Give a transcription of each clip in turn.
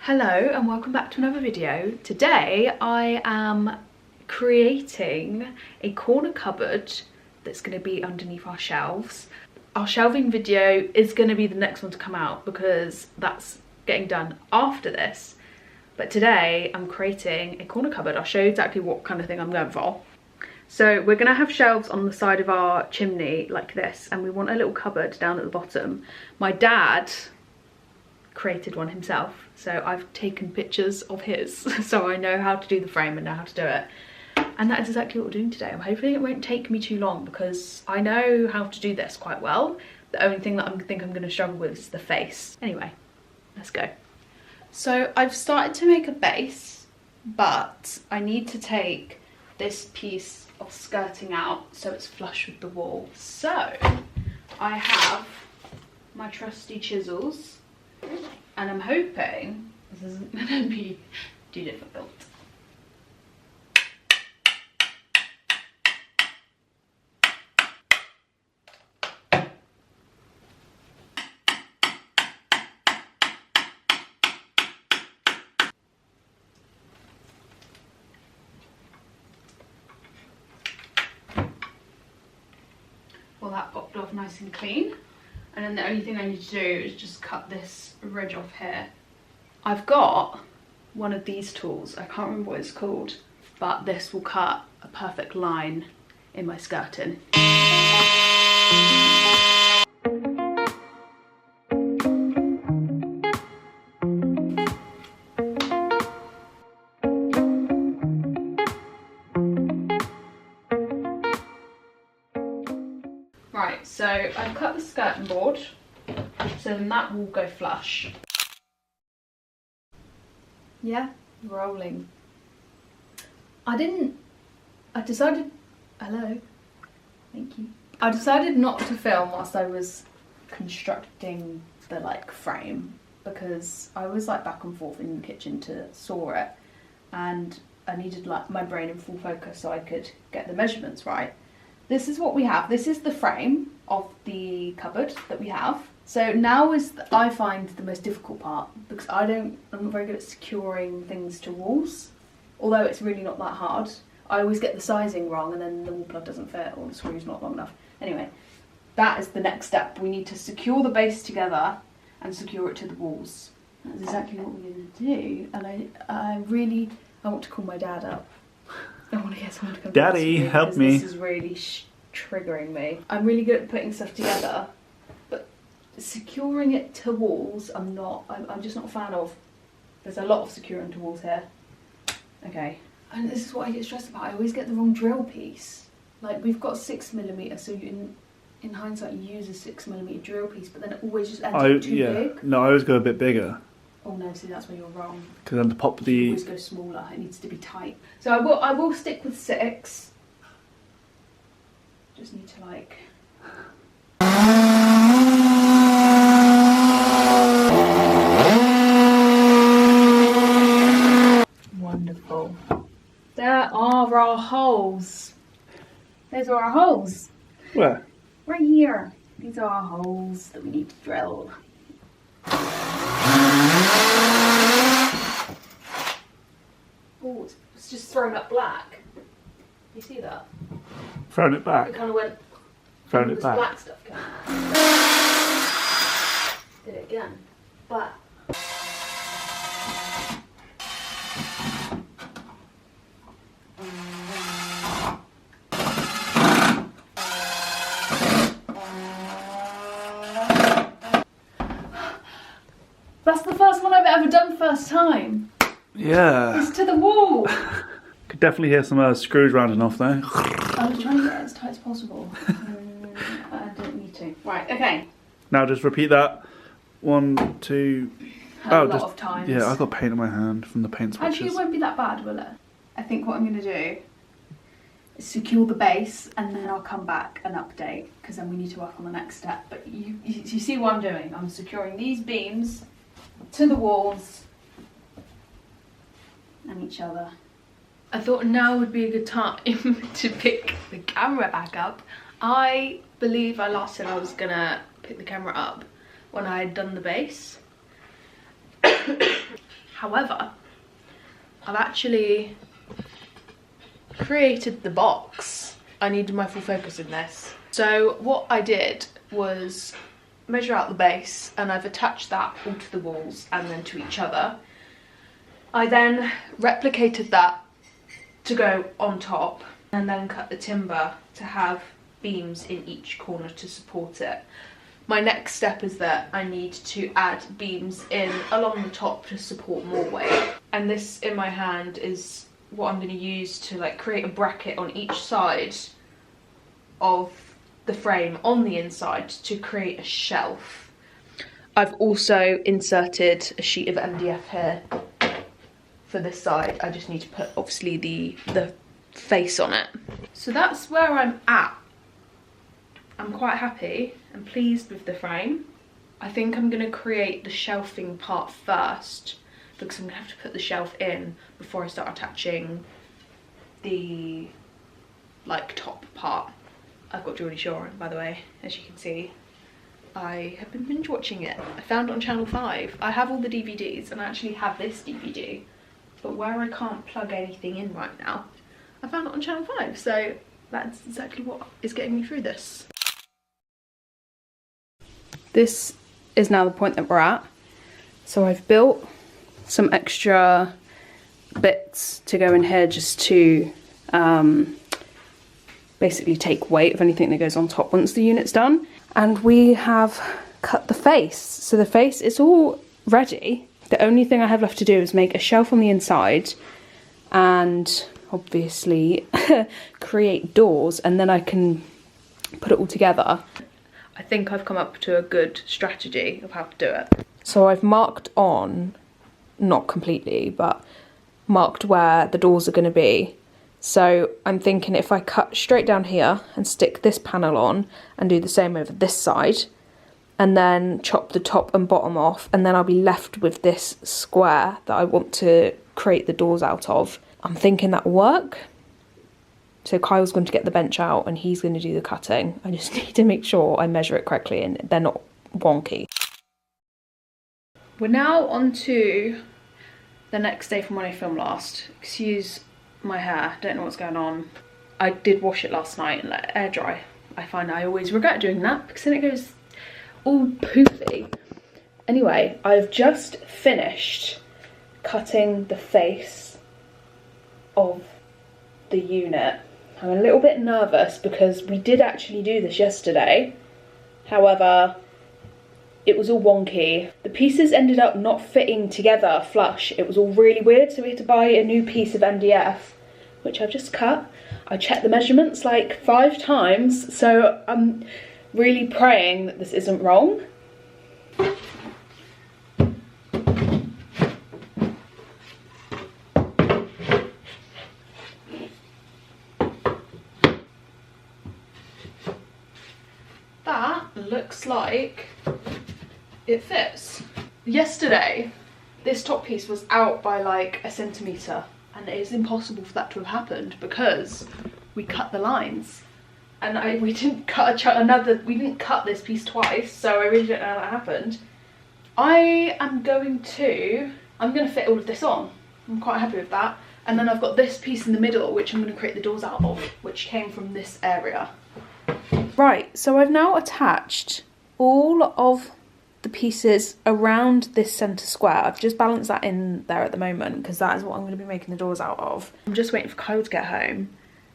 Hello and welcome back to another video. Today I am creating a corner cupboard that's going to be underneath our shelves. Our shelving video is going to be the next one to come out because that's getting done after this. But today I'm creating a corner cupboard. I'll show you exactly what kind of thing I'm going for. So we're going to have shelves on the side of our chimney like this, and we want a little cupboard down at the bottom. My dad created one himself, so I've taken pictures of his so I know how to do the frame and know how to do it, and that is exactly what we're doing today. I'm hoping it won't take me too long because I know how to do this quite well. The only thing that I think I'm going to struggle with is the face. Anyway, let's go. So I've started to make a base, but I need to take this piece of skirting out so it's flush with the wall. So I have my trusty chisels, and I'm hoping this isn't going to be too difficult. Well, that popped off nice and clean. And then the only thing I need to do is just cut this ridge off here. I've got one of these tools, I can't remember what it's called, but this will cut a perfect line in my skirting. Right, so I've cut the skirting board, so then that will go flush. Yeah, rolling. I decided, hello, thank you. I decided not to film whilst I was constructing the frame, because I was back and forth in the kitchen to saw it, and I needed my brain in full focus so I could get the measurements right. This is what we have. This is the frame of the cupboard that we have. So now is, I find, the most difficult part, because I'm not very good at securing things to walls. Although it's really not that hard. I always get the sizing wrong and then the wall plug doesn't fit or the screw's not long enough. Anyway, that is the next step. We need to secure the base together and secure it to the walls. That's exactly what we're going to do. And I want to call my dad up. I want to get someone to come. Daddy, help me. This is really triggering me. I'm really good at putting stuff together, but securing it to walls, I'm just not a fan of. There's a lot of securing to walls here. Okay, and this is what I get stressed about. I always get the wrong drill piece. We've got 6mm, so in hindsight you use a 6mm drill piece, but then it always just ends up too big. No, I always go a bit bigger. Oh no, see, that's where you're wrong. Because then to pop the... You always go smaller, it needs to be tight. So I will stick with 6. Just need to Wonderful. There are our holes. Those are our holes. Where? Right here. These are our holes that we need to drill. Oh, it's just thrown up black. You see that? Thrown it back. It kind of went. Thrown it back. Black stuff came out. Did it again. Black. That's the first one I've ever done first time. Yeah. It's to the wall. Could definitely hear some screws rounding off there. I was trying to get it as tight as possible. I don't need to. Right, okay. Now just repeat that. 1, 2... A lot of times. Yeah, I've got paint on my hand from the paint swatches. Actually, it won't be that bad, will it? I think what I'm going to do is secure the base, and then I'll come back and update, because then we need to work on the next step. But you see what I'm doing. I'm securing these beams to the walls and each other. I thought now would be a good time to pick the camera back up. I believe I last said I was gonna pick the camera up when I had done the base. However, I've actually created the box. I needed my full focus in this. So what I did was measure out the base, and I've attached that all to the walls and then to each other. I then replicated that to go on top, and then cut the timber to have beams in each corner to support it. My next step is that I need to add beams in along the top to support more weight. And this in my hand is what I'm going to use to like create a bracket on each side of the frame on the inside to create a shelf. I've also inserted a sheet of MDF here for this side. I just need to put obviously the face on it. So that's where I'm at. I'm quite happy and pleased with the frame. I think I'm going to create the shelving part first, because I'm going to have to put the shelf in before I start attaching the like top part. I've got Geordie Shore on, by the way, as you can see. I have been binge watching it. I found it on Channel 5. I have all the DVDs, and I actually have this DVD, but where I can't plug anything in right now, I found it on Channel 5, so that's exactly what is getting me through this. This is now the point that we're at. So I've built some extra bits to go in here just to basically take weight of anything that goes on top once the unit's done. And we have cut the face. So the face is all ready. The only thing I have left to do is make a shelf on the inside and obviously create doors, and then I can put it all together. I think I've come up to a good strategy of how to do it. So I've marked on, not completely, but marked where the doors are going to be. So I'm thinking if I cut straight down here and stick this panel on and do the same over this side, and then chop the top and bottom off, and then I'll be left with this square that I want to create the doors out of. I'm thinking that'll work. So Kyle's going to get the bench out and he's going to do the cutting. I just need to make sure I measure it correctly and they're not wonky. We're now on to the next day from when I filmed last. Excuse my hair, don't know what's going on. I did wash it last night and let it air dry. I find I always regret doing that because then it goes all poofy. Anyway, I've just finished cutting the face of the unit. I'm a little bit nervous because we did actually do this yesterday. However, it was all wonky. The pieces ended up not fitting together flush. It was all really weird, so we had to buy a new piece of MDF, which I've just cut. I checked the measurements like 5 times, so I'm really praying that this isn't wrong. That looks like it fits. Yesterday, this top piece was out by like a centimetre, and it is impossible for that to have happened because we cut the lines. And we didn't cut we didn't cut this piece twice, so I really don't know how that happened. I'm going to fit all of this on. I'm quite happy with that. And then I've got this piece in the middle, which I'm going to create the doors out of, which came from this area. Right, so I've now attached all of the pieces around this centre square. I've just balanced that in there at the moment because that is what I'm going to be making the doors out of. I'm just waiting for Kyle to get home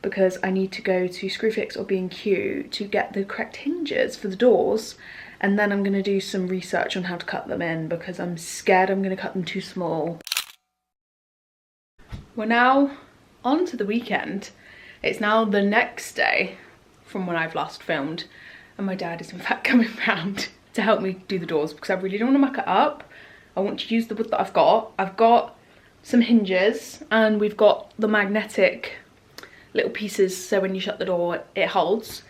because I need to go to Screwfix or B&Q to get the correct hinges for the doors, and then I'm going to do some research on how to cut them in because I'm scared I'm going to cut them too small. We're now on to the weekend. It's now the next day from when I've last filmed, and my dad is in fact coming round to help me do the doors because I really don't want to muck it up. I want to use the wood that I've got. I've got some hinges and we've got the magnetic little pieces so when you shut the door it holds.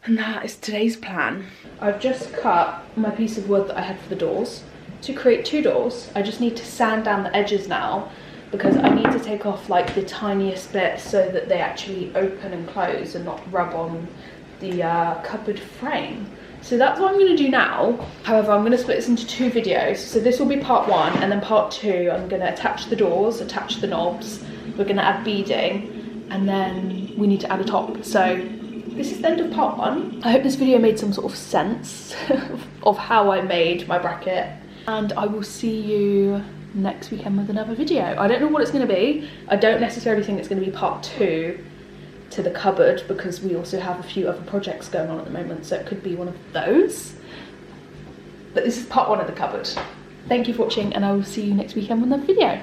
And that is today's plan. I've just cut my piece of wood that I had for the doors to create 2 doors. I just need to sand down the edges now because I need to take off like the tiniest bits so that they actually open and close and not rub on the cupboard frame. So that's what I'm going to do now. However, I'm going to split this into 2 videos. So this will be part 1, and then part 2, I'm going to attach the doors, attach the knobs. We're going to add beading, and then we need to add a top. So this is the end of part 1. I hope this video made some sort of sense of how I made my bracket. And I will see you next weekend with another video. I don't know what it's going to be. I don't necessarily think it's going to be part 2 to the cupboard, because we also have a few other projects going on at the moment, so it could be one of those. But this is part 1 of the cupboard. Thank you for watching, and I will see you next weekend with another video.